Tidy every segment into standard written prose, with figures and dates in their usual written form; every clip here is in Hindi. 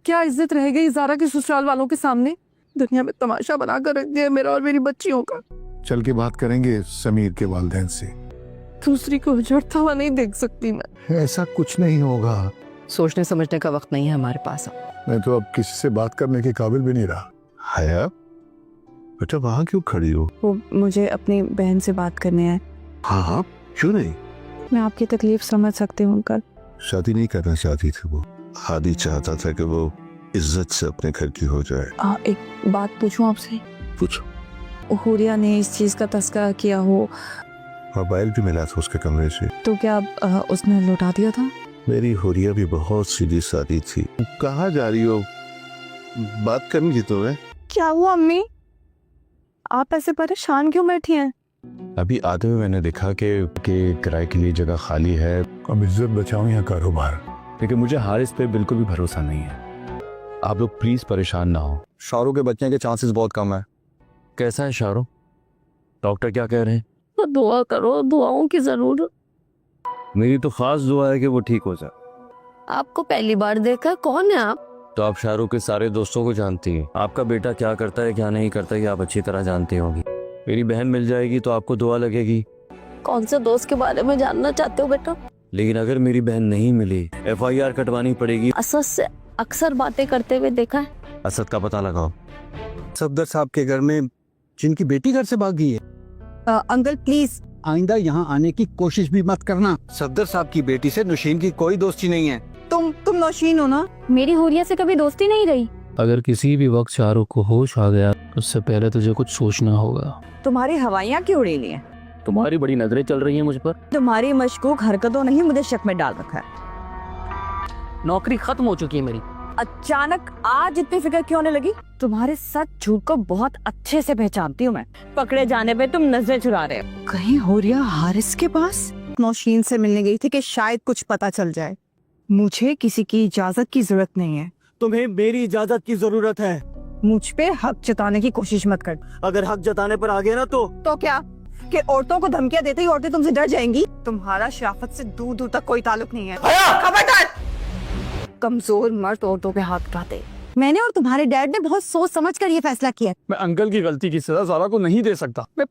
क्या इज्जत रह गई ज़ारा के ससुराल वालों के सामने? दुनिया में तमाशा बना कर रख दिया मेरा और मेरी बच्चियों का। चल के बात करेंगे समीर के वालिदैन से। दूसरी को उजड़ता हुआ नहीं देख सकती मैं। ऐसा कुछ नहीं होगा। सोचने समझने का वक्त नहीं है हमारे पास। मैं तो अब किसी से बात करने के काबिल भी नहीं रहा। हया, बेटा वहाँ क्यों खड़ी हो? वो मुझे अपनी बहन से बात करनी है। हाँ हाँ, क्यों नहीं? मैं आपकी तकलीफ समझ सकती हूँ अंकल। शादी नहीं करना चाहती थी वो। हादी चाहता था कि वो इज्जत से अपने घर की हो जाए। एक बात पूछूं आपसे? पूछो। हुरिया ने इस चीज का तस्करा किया हो मोबाइल भी मिला था उसके कमरे से। तो क्या उसने लौटा दिया था? मेरी हुरिया भी बहुत सीधी सादी थी। कहाँ जा रही हो? बात करनी थी तुम्हें। क्या हुआ अम्मी? आप ऐसे परेशान क्यों बैठी हैं? अभी आते हुए मैंने देखा कि किराए के लिए जगह खाली है। अब इज्जत बचाओ या कारोबार। लेकिन मुझे हारिस पे बिल्कुल भी भरोसा नहीं है। आप लोग प्लीज परेशान ना हो। शाहरुख के बचने के चांसेस बहुत कम है। कैसा है शाहरुख? डॉक्टर क्या कह रहे हैं? तो दुआ करो, दुआओं की जरूरत। मेरी तो खास दुआ है कि वो ठीक हो जाए। आपको पहली बार देखा, कौन है आप? तो आप शाहरुख के सारे दोस्तों को जानती हैं। आपका बेटा क्या करता है क्या नहीं करता ये आप अच्छी तरह जानती होगी। मेरी बहन मिल जाएगी तो आपको दुआ लगेगी। कौन से दोस्त के बारे में जानना चाहते हो बेटा? लेकिन अगर मेरी बहन नहीं मिली FIR कटवानी पड़ेगी। असद से अक्सर बातें करते हुए देखा है। असद का पता लगाओ। सफदर साहब के घर में जिनकी बेटी घर से भाग गई है। अंकल प्लीज आइंदा यहाँ आने की कोशिश भी मत करना। सफदर साहब की बेटी से नुशीन की कोई दोस्ती नहीं है। तुम नौशीन हो ना? मेरी हुरिया से कभी दोस्ती नहीं रही। अगर किसी भी वक्त शाहरुख को होश आ गया उससे पहले तुझे कुछ सोचना होगा। तुम्हारी हवाइयाँ क्यों उड़ेली हैं? तुम्हारी बड़ी नजरें चल रही हैं मुझ पर। तुम्हारी मशकूक हरकतों ने ही मुझे शक में डाल रखा है। नौकरी खत्म हो चुकी है मेरी। अचानक आज इतनी फिक्र क्यों होने लगी? तुम्हारे सच झूठ को बहुत अच्छे से पहचानती हूँ मैं। पकड़े जाने पे तुम नजरें चुरा रहे हो। कहीं हुरिया हारिस के पास नौशीन से मिलने गई थी कि शायद कुछ पता चल जाए। मुझे किसी की इजाजत की जरूरत नहीं है। तुम्हें मेरी इजाजत की जरूरत है। मुझ पे हक जताने की कोशिश मत कर। अगर हक जताने पर आ गए ना तो क्या कि औरतों को धमकियां देते ही औरतें तुमसे डर जाएंगी? तुम्हारा शराफत से दूर दूर तक कोई ताल्लुक नहीं है। खबरदार! कमजोर मर्द औरतों पे हाथ उठाते। मैंने और तुम्हारे डैड ने बहुत सोच समझ कर ये फैसला किया। मैं अंकल की गलती की सजा ज़ारा को नहीं दे सकता। मैं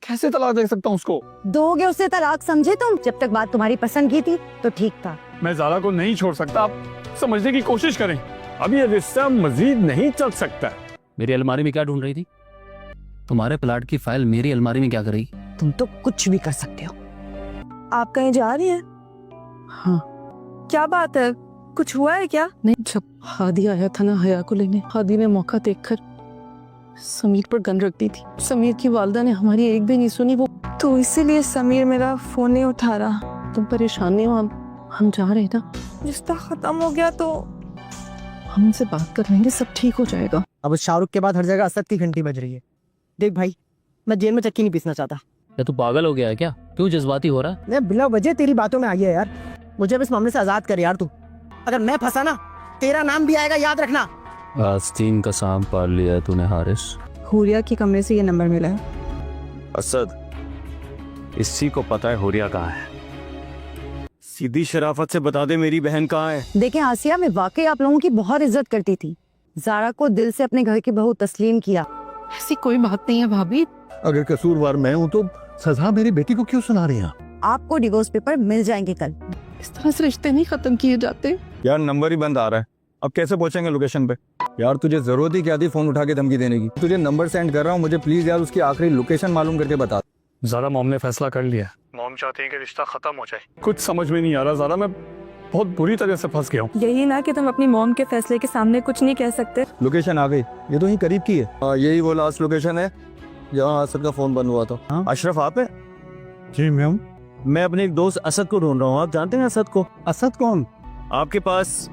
कैसे तलाक दे सकता हूँ उसको? दोगे उसे तलाक समझे तुम? जब तक बात तुम्हारी पसंद की थी तो ठीक था। मैं ज़ारा को नहीं छोड़ सकता। आप समझने की कोशिश करें। अब ये रिश्ता मजीद नहीं चल सकता। मेरी अलमारी में क्या ढूंढ रही थी? तुम्हारे प्लाट की फाइल मेरी अलमारी में क्या करेगी? तुम तो कुछ भी कर सकते हो। आप कहीं जा रही हैं? हाँ। क्या बात है, कुछ हुआ है क्या? नहीं, जब हादी आया था ना हया को लेने, हादी ने मौका देखकर समीर पर गन रख दी थी। समीर की वालदा ने हमारी एक भी नहीं सुनी, वो तो इसीलिए समीर मेरा फोन नहीं उठा रहा। तुम परेशान नहीं हो? हम जा रहे हैं ना। रिश्ता खत्म हो गया तो हम उनसे बात कर लेंगे, सब ठीक हो जाएगा। अब शाहरुख के बाद हर जगह असद की घंटी बज रही है। देख भाई, मैं जेल में चक्की नहीं पीसना चाहता। क्या तू पागल हो गया है क्या? क्यों जज्बाती हो रहा है? मैं बिना वजह तेरी बातों में आ गया यार। मुझे अब इस मामले से आजाद कर यार तू। अगर मैं फंसा ना तेरा नाम भी आएगा, याद रखना। आस्तीन का सांप पाल लिया तूने हारिस। हुरिया के कमरे से ये नंबर मिला है। असद, इसी को पता है हुरिया कहाँ है। सीधी शराफत से बता दे मेरी बहन कहाँ है। देखें आसिया, मैं वाकई आप लोगों की बहुत इज्जत करती थी। ज़ारा को दिल से अपने घर की बहू तस्लीम किया। ऐसी कोई बात नहीं है भाभी। अगर कसूरवार मैं हूँ तो सजा मेरी बेटी को क्यों सुना रही हैं? आपको डिवोर्स पेपर मिल जाएंगे कल। इस तरह से रिश्ते नहीं खत्म किए जाते। यार नंबर ही बंद आ रहा है, अब कैसे पहुंचेंगे लोकेशन पे? यार तुझे जरूरत ही क्या थी फोन उठा के धमकी देने की? तुझे नंबर सेंड कर रहा हूँ, मुझे प्लीज यार उसकी आखिरी लोकेशन मालूम करके बता। ज़ारा मॉम ने फैसला कर लिया। मॉम चाहती है कि रिश्ता खत्म हो जाए। कुछ समझ में नहीं आ रहा ज़ारा, मैं बहुत बुरी तरह से फंस गया हूँ। यही ना कि तुम अपनी मॉम के फैसले के सामने कुछ नहीं कह सकते। लोकेशन आ गई, ये तो यहीं करीब की है। यही वो लास्ट लोकेशन है जहाँ असद का फोन बंद हुआ था। अशरफ आप है? जी मैं हूँ। मैं अपने एक दोस्त असद को ढूंढ रहा हूँ। आप जानते हैं असद को? असद कौन? आपके पास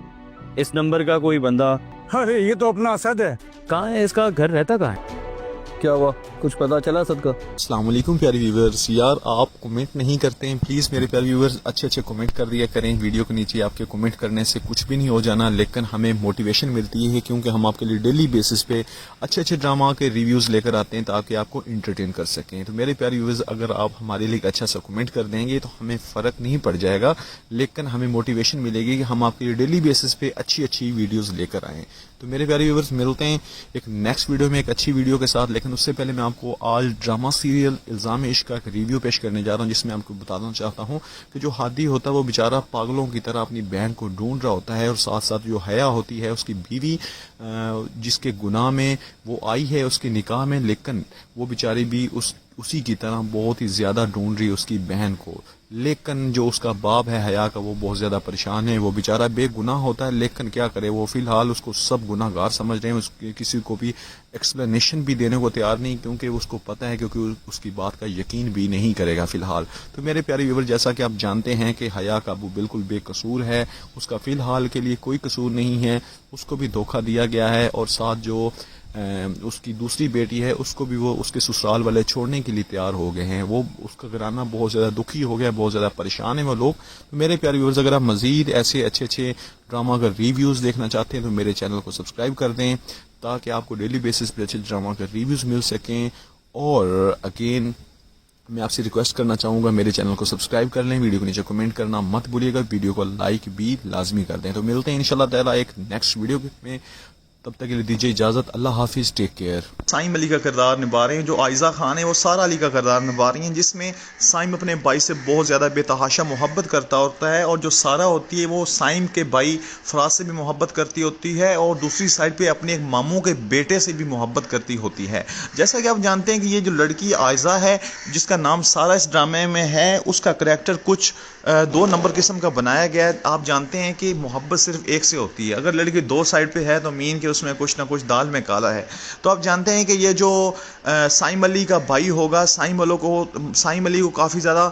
इस नंबर का कोई बंदा? अरे ये तो अपना असद है। कहाँ है इसका घर? रहता कहाँ है? क्या हुआ, कुछ पता चला सदका? अस्सलाम वालेकुम प्यारे व्यूवर्स। यार आप कमेंट नहीं करते हैं, प्लीज़ मेरे प्यारे व्यूवर्स अच्छे अच्छे कमेंट कर दिया करें। वीडियो के नीचे आपके कमेंट करने से कुछ भी नहीं हो जाना, लेकिन हमें मोटिवेशन मिलती है, क्योंकि हम आपके लिए डेली बेसिस पे अच्छे अच्छे ड्रामा के रिव्यूज़ लेकर आते हैं ताकि आपको इंटरटेन कर सकें। तो मेरे प्यारे व्यूवर्स, अगर आप हमारे लिए अच्छा सा कमेंट कर देंगे तो हमें फ़र्क नहीं पड़ जाएगा, लेकिन हमें मोटिवेशन मिलेगी कि हम आपके लिए डेली बेसिस पे अच्छी अच्छी वीडियोज़ लेकर आएँ। तो मेरे प्यारे व्यूवर्स, मिलते हैं एक नेक्स्ट वीडियो में एक अच्छी वीडियो के साथ। लेकिन उससे पहले मैं आपको आज ड्रामा सीरियल इल्ज़ाम इश्क का एक रिव्यू पेश करने जा रहा हूं, जिसमें आपको बताना चाहता हूं कि जो हादी होता है वो बेचारा पागलों की तरह अपनी बहन को ढूंढ रहा होता है, और साथ साथ जो हया होती है उसकी बीवी जिसके गुनाह में वो आई है उसके निकाह में, लेकिन वो बेचारी भी उसी की तरह बहुत ही ज़्यादा ढूंढ रही है उसकी बहन को। लेकिन जो उसका बाप है हया का, वो बहुत ज़्यादा परेशान है। वो बेचारा बेगुनाह होता है, लेकिन क्या करे, वो फ़िलहाल उसको सब गुनाहगार समझ रहे हैं। उसके किसी को भी एक्सप्लेनेशन भी देने को तैयार नहीं, क्योंकि उसको पता है, क्योंकि उसकी बात का यकीन भी नहीं करेगा फ़िलहाल। तो मेरे प्यारे व्यूअर, जैसा कि आप जानते हैं कि हया का वो बिल्कुल बेकसूर है, उसका फ़िलहाल के लिए कोई कसूर नहीं है, उसको भी धोखा दिया गया है। और साथ जो उसकी दूसरी बेटी है उसको भी वो उसके ससुराल वाले छोड़ने के लिए तैयार हो गए हैं। वो उसका घराना बहुत ज़्यादा दुखी हो गया, बहुत ज़्यादा परेशान है वो लोग। तो मेरे प्यारे व्यूअर्स, अगर आप मज़ीद ऐसे अच्छे अच्छे ड्रामा का रिव्यूज़ देखना चाहते हैं तो मेरे चैनल को सब्सक्राइब कर दें, ताकि आपको डेली बेसिस पे अच्छे ड्रामा का रिव्यूज़ मिल सकें। और अगेन मैं आपसे रिक्वेस्ट करना चाहूँगा, मेरे चैनल को सब्सक्राइब कर लें, वीडियो को नीचे कमेंट करना मत भूलिएगा, वीडियो को लाइक भी लाजमी कर दें। तो मिलते हैं इंशाल्लाह ताला एक नेक्स्ट वीडियो में, तब तक के लिए दीजिए इजाज़त। अल्लाह हाफिज़, टेक केयर। साइम अली का किरदार निभा रहे हैं, जो आयज़ा खान है वो सारा अली का किरदार निभा रही हैं, जिसमें साइम अपने भाई से बहुत ज़्यादा बेतहाशा मोहब्बत करता होता है, और जो सारा होती है वो साइम के भाई फराज से भी मोहब्बत करती होती है, और दूसरी साइड पे अपने एक मामू के बेटे से भी मोहब्बत करती होती है। जैसा कि आप जानते हैं कि ये जो लड़की आयज़ा है, जिसका नाम सारा इस ड्रामे में है, उसका करैक्टर कुछ 2 नंबर किस्म का बनाया गया है। आप जानते हैं कि मोहब्बत सिर्फ एक से होती है, अगर लड़की 2 साइड पे है तो मीन के उसमें कुछ ना कुछ दाल में काला है। तो आप जानते हैं कि ये जो साइम अली का भाई होगा, साइम अली को काफ़ी ज़्यादा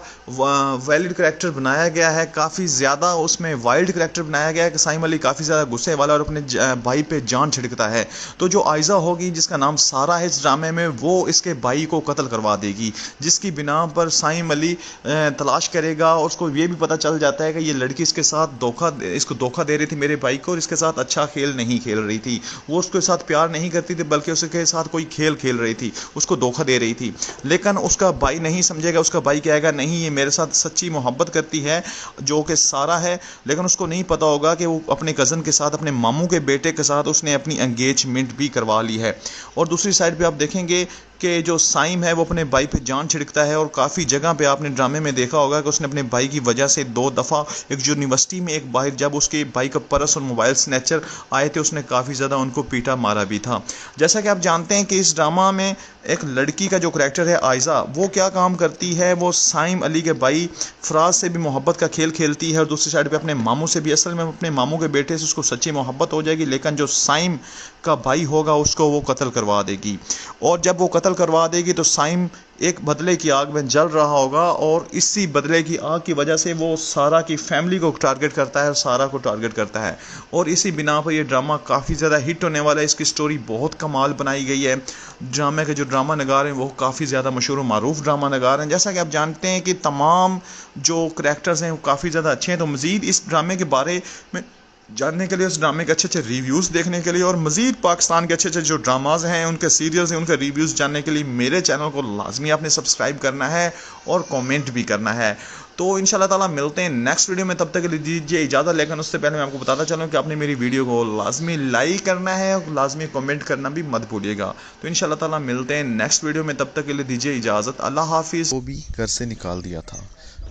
वैलिड करैक्टर बनाया गया है, काफ़ी ज़्यादा उसमें वाइल्ड करैक्टर बनाया गया है कि साइम अली काफ़ी ज़्यादा गुस्से वाला और अपने भाई पे जान छिड़कता है। तो जो आयज़ा होगी, जिसका नाम सारा है इस ड्रामे में, वो इसके भाई को कत्ल करवा देगी, जिसकी बिना पर साइम अली तलाश करेगा। और उसको ये भी पता चल जाता है कि ये लड़की इसके साथ इसको धोखा दे रही थी मेरे भाई को, और इसके साथ अच्छा खेल नहीं खेल रही थी। वो उसके साथ प्यार नहीं करती थी, बल्कि उसके साथ कोई खेल खेल रही थी, उसको धोखा दे रही थी। लेकिन उसका भाई नहीं समझेगा, उसका भाई कहेगा नहीं, ये मेरे साथ सच्ची मोहब्बत करती है, जो कि सारा है। लेकिन उसको नहीं पता होगा कि वो अपने कज़न के साथ, अपने मामू के बेटे के साथ उसने अपनी एंगेजमेंट भी करवा ली है। और दूसरी साइड पे आप देखेंगे कि जो साइम है वो अपने भाई पे जान छिड़कता है, और काफ़ी जगह पे आपने ड्रामे में देखा होगा कि उसने अपने भाई की वजह से 2 दफ़ा एक यूनिवर्सिटी में एक बाहर जब उसके भाई का पर्स और मोबाइल स्नैचर आए थे, उसने काफ़ी ज़्यादा उनको पीटा मारा भी था। जैसा कि आप जानते हैं कि इस ड्रामा में एक लड़की का जो करैक्टर है आयज़ा, वो क्या काम करती है, वो साइम अली के भाई फराज से भी मोहब्बत का खेल खेलती है, और दूसरी साइड पे अपने मामू से भी। असल में अपने मामू के बेटे से उसको सच्ची मोहब्बत हो जाएगी, लेकिन जो साइम का भाई होगा उसको वो कत्ल करवा देगी। और जब वो कत्ल करवा देगी तो साइम एक बदले की आग में जल रहा होगा, और इसी बदले की आग की वजह से वो सारा की फैमिली को टारगेट करता है और सारा को टारगेट करता है। और इसी बिना पर ये ड्रामा काफ़ी ज़्यादा हिट होने वाला है। इसकी स्टोरी बहुत कमाल बनाई गई है। ड्रामे के जो ड्रामा नगार हैं वो काफ़ी ज़्यादा मशहूर और मारूफ ड्रामा नगार हैं। जैसा कि आप जानते हैं कि तमाम जो करैक्टर्स हैं वो काफ़ी ज़्यादा अच्छे हैं। तो मज़ीद इस ड्रामे के बारे में जानने के लिए, उस ड्रामे के अच्छे अच्छे रिव्यूज़ देखने के लिए, और मज़ीद पाकिस्तान के अच्छे अच्छे जो ड्रामाज हैं, उनके सीरियल्स हैं, उनके रिव्यूज़ जानने के लिए मेरे चैनल को लाजमी आपने सब्सक्राइब करना है और कमेंट भी करना है। तो इंशाल्लाह ताला मिलते हैं नेक्स्ट वीडियो में, तब तक के लिए दीजिए इजाज़त। लेकिन उससे पहले मैं आपको बताता चलूँ कि आपने मेरी वीडियो को लाजमी लाइक करना है और लाजमी कमेंट करना भी मत भूलिएगा। तो इंशाल्लाह ताला मिलते हैं नेक्स्ट वीडियो में, तब तक के लिए दीजिए इजाज़त। अल्लाह हाफिज़। वो भी घर से निकाल दिया था,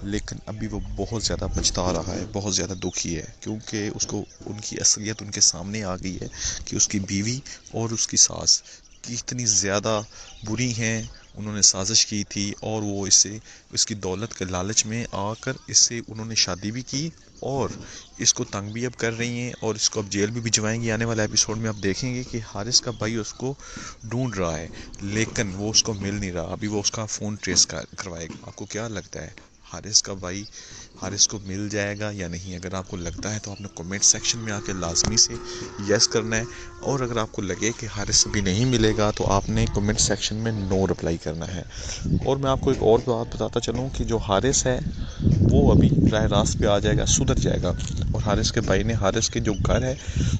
लेकिन अभी वो बहुत ज़्यादा पछता रहा है, बहुत ज़्यादा दुखी है, क्योंकि उसको उनकी असलियत उनके सामने आ गई है कि उसकी बीवी और उसकी सास कितनी ज़्यादा बुरी हैं। उन्होंने साजिश की थी, और वो इसकी दौलत के लालच में आकर इससे उन्होंने शादी भी की, और इसको तंग भी अब कर रही हैं, और इसको अब जेल भी भिजवाएंगी। आने वाले एपिसोड में आप देखेंगे कि हारिस का भाई उसको ढूंढ रहा है, लेकिन वो उसको मिल नहीं रहा। अभी वो उसका फ़ोन ट्रेस करवाएगा। आपको क्या लगता है हारिस का भाई हारिस को मिल जाएगा या नहीं। अगर आपको लगता है तो आपने कमेंट सेक्शन में आके लाजमी से यस करना है, और अगर आपको लगे कि हारिस भी नहीं मिलेगा तो आपने कमेंट सेक्शन में नो रिप्लाई करना है। और मैं आपको एक और बात बताता चलूँ कि जो हारिस है वो अभी राह रास्त पे आ जाएगा, सुधर जाएगा। और हारिस के भाई ने हारिस के जो घर है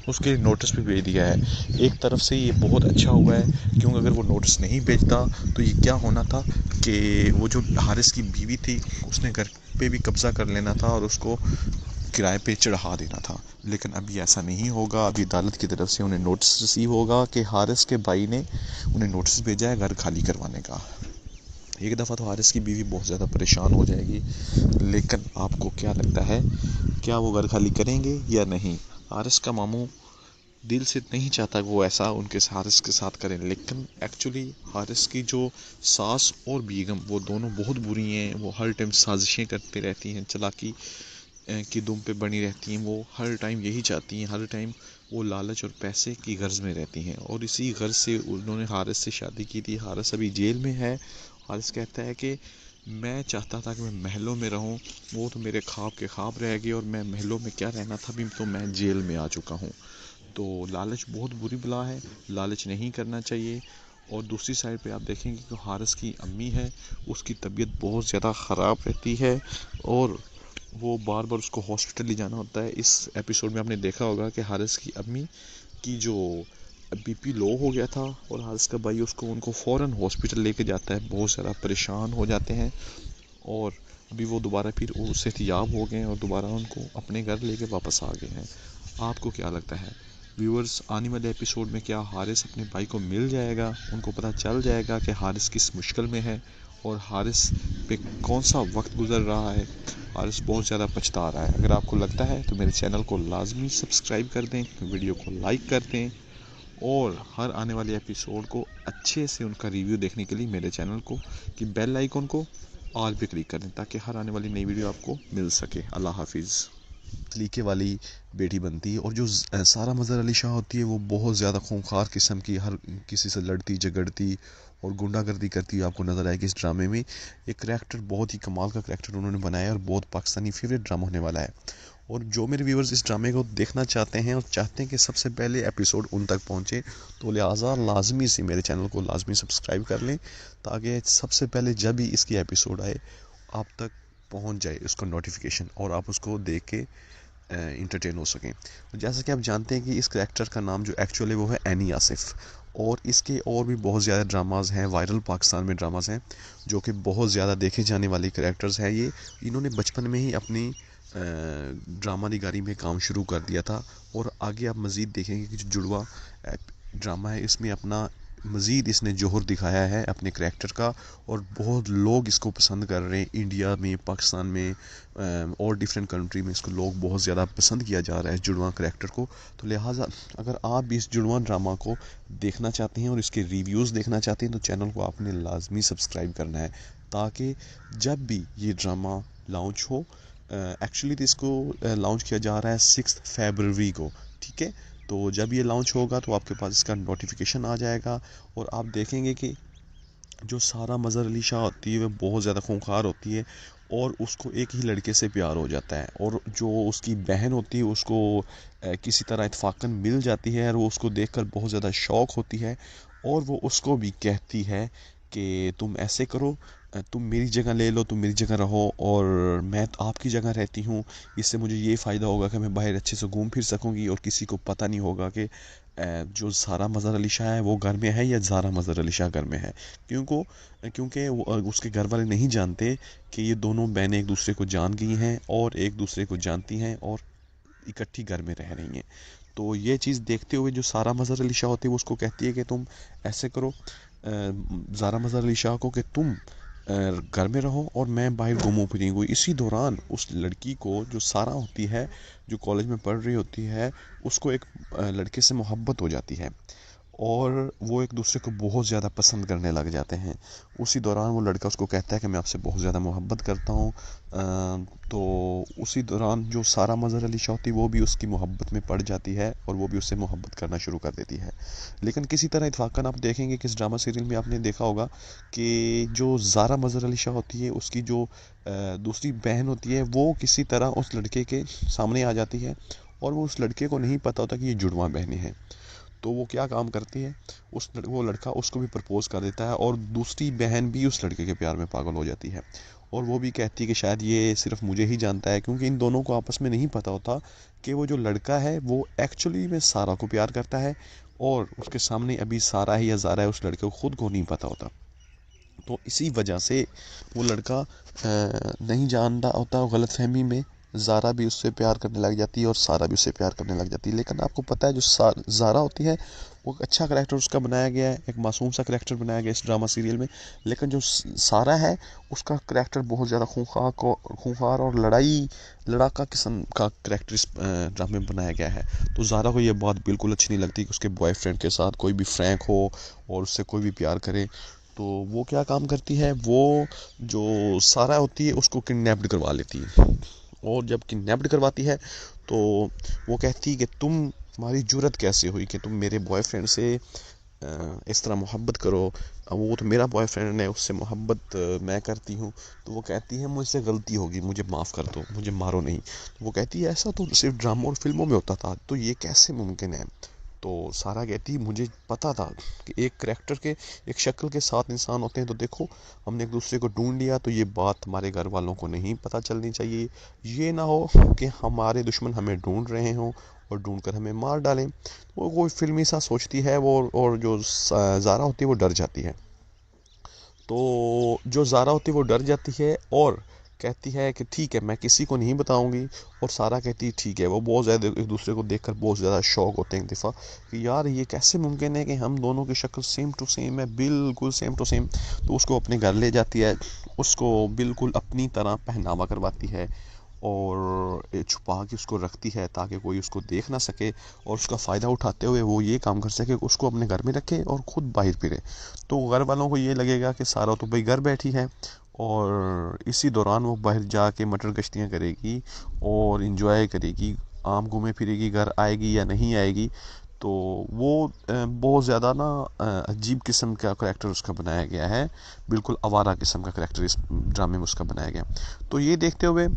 उसके लिए नोटिस भी भेज दिया है। एक तरफ से ये बहुत अच्छा हुआ है, क्योंकि अगर वो नोटिस नहीं भेजता तो ये क्या होना था कि वो जो हारिस की बीवी थी उसने घर पे भी कब्ज़ा कर लेना था और उसको किराए पे चढ़ा देना था। लेकिन अभी ऐसा नहीं होगा। अभी अदालत की तरफ से उन्हें नोटिस रिसीव होगा कि हारिस के भाई ने उन्हें नोटिस भेजा है घर खाली करवाने का। एक दफ़ा तो हारिस की बीवी बहुत ज़्यादा परेशान हो जाएगी, लेकिन आपको क्या लगता है, क्या वो घर खाली करेंगे या नहीं? हारिस का मामू दिल से नहीं चाहता वो ऐसा उनके हारिस के साथ करें, लेकिन एक्चुअली हारिस की जो सास और बेगम वो दोनों बहुत बुरी हैं। वो हर टाइम साजिशें करते रहती हैं, चालाकी की दुम पे बनी रहती हैं। वो हर टाइम यही चाहती हैं, हर टाइम वो लालच और पैसे की गर्ज में रहती हैं। और इसी गर्ज से उन्होंने हारिस से शादी की थी। हारिस अभी जेल में है। हारिस कहता है कि मैं चाहता था कि मैं महलों में रहूं, वो तो मेरे ख्वाब के ख्वाब रह गए और मैं महलों में क्या रहना था, भी तो मैं जेल में आ चुका हूं। तो लालच बहुत बुरी बला है, लालच नहीं करना चाहिए। और दूसरी साइड पे आप देखेंगे कि हारिस की अम्मी है, उसकी तबीयत बहुत ज़्यादा ख़राब रहती है और वो बार बार उसको हॉस्पिटल ले जाना होता है। इस एपिसोड में आपने देखा होगा कि हारिस की अम्मी की जो बीपी लो हो गया था और हारिस का भाई उनको फ़ौरन हॉस्पिटल लेके जाता है। बहुत ज़्यादा परेशान हो जाते हैं और अभी वो दोबारा फिर सेहतियाब हो गए हैं और दोबारा उनको अपने घर लेके वापस आ गए हैं। आपको क्या लगता है व्यूअर्स, आने वाले एपिसोड में क्या हारिस अपने भाई को मिल जाएगा? उनको पता चल जाएगा कि हारिस किस मुश्किल में है और हारिस पे कौन सा वक्त गुजर रहा है? हारिस बहुत ज़्यादा पछता रहा है। अगर आपको लगता है तो मेरे चैनल को लाजमी सब्सक्राइब कर दें, वीडियो को लाइक कर दें और हर आने वाले एपिसोड को अच्छे से उनका रिव्यू देखने के लिए मेरे चैनल को की बेल आइकन को ऑल पे क्लिक कर दें, ताकि हर आने वाली नई वीडियो आपको मिल सके। अल्लाह हाफिज़। सलीके वाली बेटी बनती है और जो सारा मज़हर अली शाह होती है वो बहुत ज़्यादा खूंखार किस्म की, हर किसी से लड़ती झगड़ती और गुंडागर्दी करती है। आपको नज़र आएगी इस ड्रामे में। एक करैक्टर बहुत ही कमाल का करैक्टर उन्होंने बनाया है और बहुत पाकिस्तानी फेवरेट ड्रामा होने वाला है। और जो मेरे व्यूवर्स इस ड्रामे को देखना चाहते हैं और चाहते हैं कि सबसे पहले एपिसोड उन तक पहुँचे, तो लिहाजा लाजमी से मेरे चैनल को लाजमी सब्सक्राइब कर लें, ताकि सबसे पहले जब भी इसकी एपिसोड आए आप तक पहुंच जाए उसका नोटिफिकेशन और आप उसको देख के इंटरटेन हो सकें। जैसा कि आप जानते हैं कि इस करैक्टर का नाम जो एक्चुअली वो है एनी आसिफ, और इसके और भी बहुत ज़्यादा ड्रामाज़ हैं, वायरल पाकिस्तान में ड्रामाज़ हैं जो कि बहुत ज़्यादा देखे जाने वाले करैक्टर्स हैं। ये इन्होंने बचपन में ही अपनी ड्रामा निगारी में काम शुरू कर दिया था और आगे आप मज़ीद देखेंगे कि जो जुड़वा ड्रामा है इसमें अपना मज़ीद इसने जोहर दिखाया है अपने करैक्टर का और बहुत लोग इसको पसंद कर रहे हैं। इंडिया में, पाकिस्तान में और डिफरेंट कंट्री में इसको लोग बहुत ज़्यादा पसंद किया जा रहा है जुड़वा करैक्टर को। तो लिहाजा अगर आप भी इस जुड़वा ड्रामा को देखना चाहते हैं और इसके रिव्यूज़ देखना चाहते हैं तो चैनल को आपने लाजमी सब्सक्राइब करना है, ताकि जब भी ये ड्रामा लॉन्च हो, एक्चुअली तो इसको लॉन्च किया जा रहा है 6 फरवरी को, ठीक है। तो जब ये लॉन्च होगा तो आपके पास इसका नोटिफिकेशन आ जाएगा और आप देखेंगे कि जो सारा मज़हर अली शाह होती है वह बहुत ज़्यादा खूंखार होती है और उसको एक ही लड़के से प्यार हो जाता है, और जो उसकी बहन होती है उसको किसी तरह इत्फाकन मिल जाती है और वो उसको देखकर बहुत ज़्यादा शौक़ होती है और वो उसको भी कहती है कि तुम ऐसे करो, तुम मेरी जगह ले लो, तुम मेरी जगह रहो और मैं आपकी जगह रहती हूँ। इससे मुझे ये फ़ायदा होगा कि मैं बाहर अच्छे से घूम फिर सकूँगी और किसी को पता नहीं होगा कि जो ज़ारा मज़हर अली शाह है वो घर में है या ज़ारा मज़हर अली शाह घर में है, क्योंकि उसके घर वाले नहीं जानते कि ये दोनों बहनें एक दूसरे को जान गई हैं और एक दूसरे को जानती हैं और इकट्ठी घर में रह रही हैं। तो ये चीज़ देखते हुए जो सारा मज़हर अली शाह होती है वो उसको कहती है कि तुम ऐसे करो, ज़ारा मज़हर अली शाह को, कि तुम घर में रहो और मैं बाहर घूमूं फिरूंगी। इसी दौरान उस लड़की को, जो सारा होती है, जो कॉलेज में पढ़ रही होती है, उसको एक लड़के से मोहब्बत हो जाती है और वो एक दूसरे को बहुत ज़्यादा पसंद करने लग जाते हैं। उसी दौरान वो लड़का उसको कहता है कि मैं आपसे बहुत ज़्यादा मोहब्बत करता हूँ। तो उसी दौरान जो सारा मज़हर अली शाह होती है वो भी उसकी मोहब्बत में पड़ जाती है और वो भी उससे मोहब्बत करना शुरू कर देती है। लेकिन किसी तरह इत्फाकन आप देखेंगे कि इस ड्रामा सीरियल में आपने देखा होगा कि जो ज़ारा मज़हर अली शाह होती है उसकी जो दूसरी बहन होती है वो किसी तरह उस लड़के के सामने आ जाती है और वो उस लड़के को नहीं पता होता कि ये जुड़वा बहनें हैं। तो वो क्या काम करती है, वो लड़का उसको भी प्रपोज़ कर देता है और दूसरी बहन भी उस लड़के के प्यार में पागल हो जाती है और वो भी कहती है कि शायद ये सिर्फ मुझे ही जानता है, क्योंकि इन दोनों को आपस में नहीं पता होता कि वो जो लड़का है वो एक्चुअली में सारा को प्यार करता है और उसके सामने अभी सारा है या ज़ारा है उस लड़के को खुद को नहीं पता होता। तो इसी वजह से वो लड़का नहीं जानता होता, गलतफहमी में ज़ारा भी उससे प्यार करने लग जाती है और सारा भी उससे प्यार करने लग जाती है। लेकिन आपको पता है जो ज़ारा होती है वो एक अच्छा करैक्टर उसका बनाया गया है, एक मासूम सा करैक्टर बनाया गया है इस ड्रामा सीरियल में। लेकिन जो सारा है उसका करैक्टर बहुत ज़्यादा खूंखार और लड़ाका किस्म का करैक्टर इस ड्रामे में बनाया गया है। तो ज़ारा को ये बात बिल्कुल अच्छी नहीं लगती कि उसके बॉयफ्रेंड के साथ कोई भी फ्रैंक हो और उससे कोई भी प्यार करे। तो वो क्या काम करती है, वो जो सारा होती है उसको किडनैप्ड करवा लेती है और जब किडनैप्ड करवाती है तो वो कहती है कि तुम्हारी जुर्रत कैसे हुई कि तुम मेरे बॉयफ्रेंड से इस तरह मोहब्बत करो, वो तो मेरा बॉयफ्रेंड है, उससे मोहब्बत मैं करती हूँ। तो वो कहती है मुझसे गलती होगी, मुझे माफ़ कर दो, मुझे मारो नहीं। तो वो कहती है ऐसा तो सिर्फ ड्रामा और फिल्मों में होता था, तो ये कैसे मुमकिन है। तो सारा कहती है मुझे पता था कि एक करैक्टर के एक शक्ल के 7 इंसान होते हैं, तो देखो हमने एक दूसरे को ढूंढ लिया, तो ये बात हमारे घर वालों को नहीं पता चलनी चाहिए, ये ना हो कि हमारे दुश्मन हमें ढूंढ रहे हों और ढूंढ कर हमें मार डालें। वो कोई फिल्मी सा सोचती है वो, और जो ज़ारा होती है वो डर जाती है। तो जो ज़ारा होती है वो डर जाती है और कहती है कि ठीक है मैं किसी को नहीं बताऊंगी, और सारा कहती है ठीक है। वो बहुत ज़्यादा एक दूसरे को देखकर बहुत ज़्यादा शौक होते हैं एक दफ़ा कि यार ये कैसे मुमकिन है कि हम दोनों की शक्ल सेम टू सेम है, बिल्कुल सेम टू सेम। तो उसको अपने घर ले जाती है, उसको बिल्कुल अपनी तरह पहनावा करवाती है और छुपा के उसको रखती है ताकि कोई उसको देख ना सके, और उसका फ़ायदा उठाते हुए वो ये काम कर सके उसको अपने घर में रखे और ख़ुद बाहर फिरे। तो घर वालों को ये लगेगा कि सारा तो भाई घर बैठी है और इसी दौरान वो बाहर जाके मटर गश्तियाँ करेगी और इन्जॉय करेगी, आम घूमे फिरेगी, घर आएगी या नहीं आएगी। तो वो बहुत ज़्यादा ना अजीब किस्म का करैक्टर उसका बनाया गया है, बिल्कुल आवारा किस्म का करैक्टर इस ड्रामे में उसका बनाया गया। तो ये देखते हुए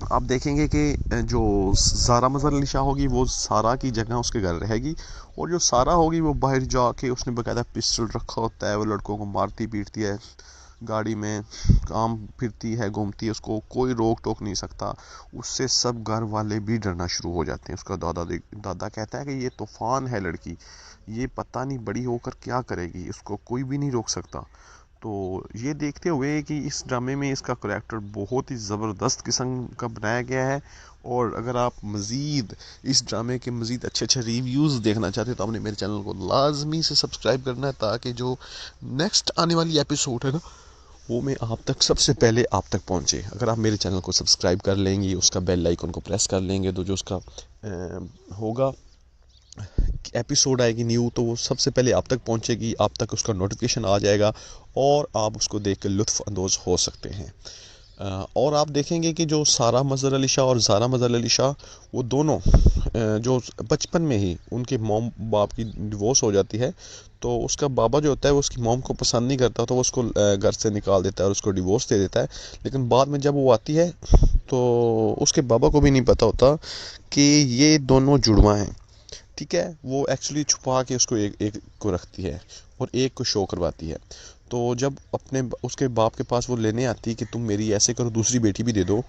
आप देखेंगे कि जो ज़ारा मज़हर अली शाह होगी वो सारा की जगह उसके घर रहेगी, और जो सारा होगी वो बाहर जाके उसने बाकायदा पिस्टल रखा होता है, वो लड़कों को मारती पीटती है, गाड़ी में काम फिरती है, घूमती है, उसको कोई रोक टोक नहीं सकता। उससे सब घर वाले भी डरना शुरू हो जाते हैं। उसका दादा कहता है कि ये तूफ़ान है लड़की, ये पता नहीं बड़ी होकर क्या करेगी, इसको कोई भी नहीं रोक सकता। तो ये देखते हुए कि इस ड्रामे में इसका करैक्टर बहुत ही ज़बरदस्त किस्म का बनाया गया है, और अगर आप मज़ीद इस ड्रामे के मज़ीद अच्छे अच्छे रिव्यूज़ देखना चाहते हैं तो आपने मेरे चैनल को लाजमी से सब्सक्राइब करना है, ताकि जो नेक्स्ट आने वाली एपिसोड है ना वो मैं आप तक सबसे पहले आप तक पहुंचे। अगर आप मेरे चैनल को सब्सक्राइब कर लेंगे, उसका बेल आइकन को प्रेस कर लेंगे, तो जो उसका होगा एपिसोड आएगी न्यू, तो वो सबसे पहले आप तक पहुंचेगी, आप तक उसका नोटिफिकेशन आ जाएगा और आप उसको देख के लुत्फ़ अंदोज़ हो सकते हैं। और आप देखेंगे कि जो सारा मज़हर अली शाह और ज़ारा मज़हर अली शाह वो दोनों जो बचपन में ही उनके मॉम बाप की डिवोर्स हो जाती है, तो उसका बाबा जो होता है वो उसकी मॉम को पसंद नहीं करता, तो वो उसको घर से निकाल देता है और उसको डिवोर्स दे देता है। लेकिन बाद में जब वो आती है तो उसके बाबा को भी नहीं पता होता कि ये दोनों जुड़वा हैं, ठीक है। वो एक्चुअली छुपा के उसको एक को रखती है और एक को शो करवाती है। तो जब उसके बाप के पास वो लेने आती है कि तुम मेरी ऐसे करो, दूसरी बेटी भी दे दो,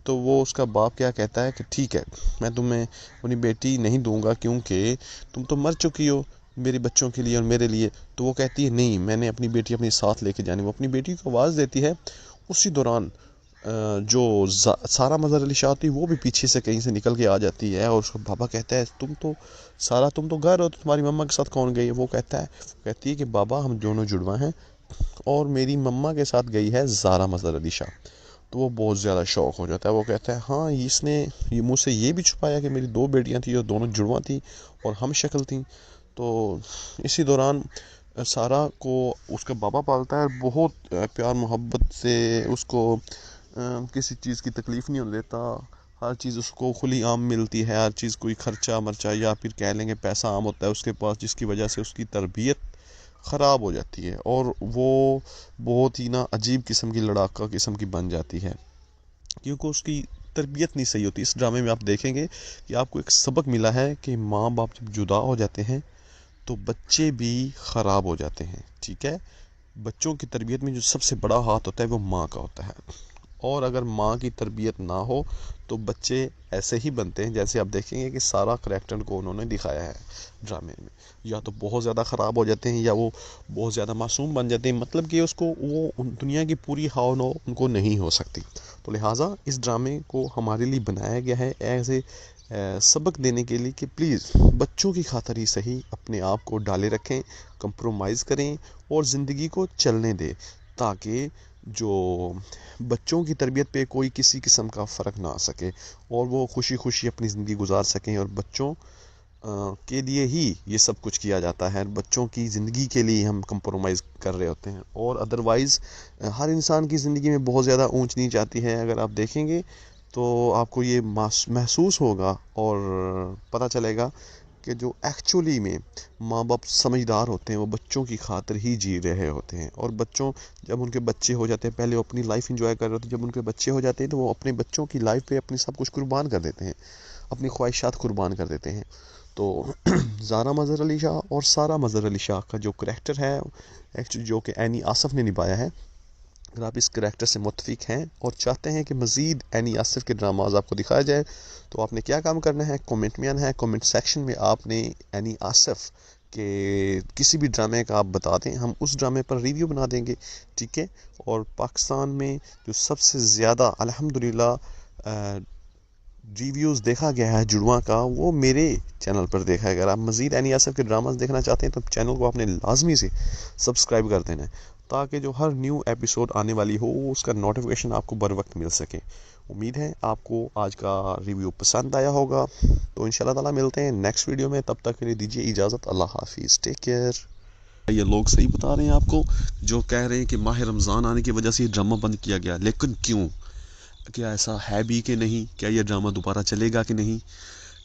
तो वो उसका बाप क्या कहता है कि ठीक है मैं तुम्हें अपनी बेटी नहीं दूंगा क्योंकि तुम तो मर चुकी हो मेरे बच्चों के लिए और मेरे लिए। तो वो कहती है नहीं, मैंने अपनी बेटी अपने साथ लेके जानी। वो अपनी बेटी को आवाज़ देती है, उसी दौरान जो सारा मज़हर अली शाह थी वो भी पीछे से कहीं से निकल के आ जाती है, और उसका बाबा कहता है तुम तो घर हो, तो तुम्हारी मम्मा के साथ कौन गई है। वो कहती है कि बाबा हम दोनों जुड़वा हैं और मेरी मम्मा के साथ गई है ज़ारा मज़हर अली शाह। तो वो बहुत ज़्यादा शौक हो जाता है, वो कहता है हाँ इसने मुझसे ये भी छुपाया कि मेरी 2 बेटियां थी और दोनों जुड़वा थी और हम शक्ल थी। तो इसी दौरान सारा को उसका बाबा पालता है, बहुत प्यार मोहब्बत से उसको किसी चीज़ की तकलीफ़ नहीं होने देता। हर चीज़ उसको खुली आम मिलती है, हर चीज़, कोई खर्चा मर्चा या फिर कह लेंगे पैसा आम होता है उसके पास, जिसकी वजह से उसकी तरबियत ख़राब हो जाती है और वो बहुत ही ना अजीब किस्म की, लड़ाका किस्म की बन जाती है, क्योंकि उसकी तरबियत नहीं सही होती। इस ड्रामे में आप देखेंगे कि आपको एक सबक मिला है कि माँ बाप जब जुदा हो जाते हैं तो बच्चे भी ख़राब हो जाते हैं। ठीक है, बच्चों की तरबियत में जो सबसे बड़ा हाथ होता है वो माँ का होता है, और अगर माँ की तरबियत ना हो तो बच्चे ऐसे ही बनते हैं जैसे आप देखेंगे कि सारा करैक्टर को उन्होंने दिखाया है ड्रामे में, या तो बहुत ज़्यादा ख़राब हो जाते हैं या वो बहुत ज़्यादा मासूम बन जाते हैं, मतलब कि उसको वो दुनिया की पूरी हाव नो उनको नहीं हो सकती। तो लिहाजा इस ड्रामे को हमारे लिए बनाया गया है ऐसे सबक देने के लिए कि प्लीज़ बच्चों की खातिर ही सही अपने आप को डाले रखें, कंप्रोमाइज़ करें और ज़िंदगी को चलने दें, ताकि जो बच्चों की तरबियत पे कोई किसी किस्म का फ़र्क ना आ सके और वो खुशी खुशी अपनी ज़िंदगी गुजार सकें। और बच्चों के लिए ही ये सब कुछ किया जाता है, बच्चों की ज़िंदगी के लिए हम कंप्रोमाइज़ कर रहे होते हैं, और अदरवाइज़ हर इंसान की ज़िंदगी में बहुत ज़्यादा ऊंच नीच आती है। अगर आप देखेंगे तो आपको ये महसूस होगा और पता चलेगा कि जो एक्चुअली में माँ बाप समझदार होते हैं वो बच्चों की खातिर ही जी रहे होते हैं, और बच्चों जब उनके बच्चे हो जाते हैं, पहले वो अपनी लाइफ एंजॉय कर रहे होते हैं, जब उनके बच्चे हो जाते हैं तो वो अपने बच्चों की लाइफ पे अपनी सब कुछ कुर्बान कर देते हैं, अपनी ख्वाहिशात कुर्बान कर देते हैं। तो ज़ारा मज़हर अली शाह और सारा मज़हर अली शाह का जो करैक्टर है एक्चुअली जो कि एनी आसिफ ने निभाया है, अगर आप इस करैक्टर से मुत्तफिक हैं और चाहते हैं कि मज़ीद एनी आसिफ के ड्रामाज आपको दिखाया जाए, तो आपने क्या काम करना है, कमेंट में आना है। कमेंट सेक्शन में आपने एनी आसिफ के किसी भी ड्रामे का आप बता दें, हम उस ड्रामे पर रिव्यू बना देंगे। ठीक है, और पाकिस्तान में जो सबसे ज़्यादा अल्हम्दुलिल्लाह रिव्यूज़ देखा गया है जुड़वा का, वो मेरे चैनल पर देखा है। अगर आप मज़ीद एनी आसिफ के ड्रामास देखना चाहते हैं तो चैनल को आपने लाजमी से सब्सक्राइब कर देना है, ताकि जो हर न्यू एपिसोड आने वाली हो उसका नोटिफिकेशन आपको बर वक्त मिल सके। उम्मीद है आपको आज का रिव्यू पसंद आया होगा, तो इंशाल्लाह ताला मिलते हैं नेक्स्ट वीडियो में। तब तक के लिए दीजिए इजाज़त, अल्लाह हाफिज़, टेक केयर। ये लोग सही बता रहे हैं आपको जो कह रहे हैं कि माह रमज़ान आने की वजह से ये ड्रामा बंद किया गया, लेकिन क्यों, क्या ऐसा है भी कि नहीं, क्या ये ड्रामा दोबारा चलेगा कि नहीं,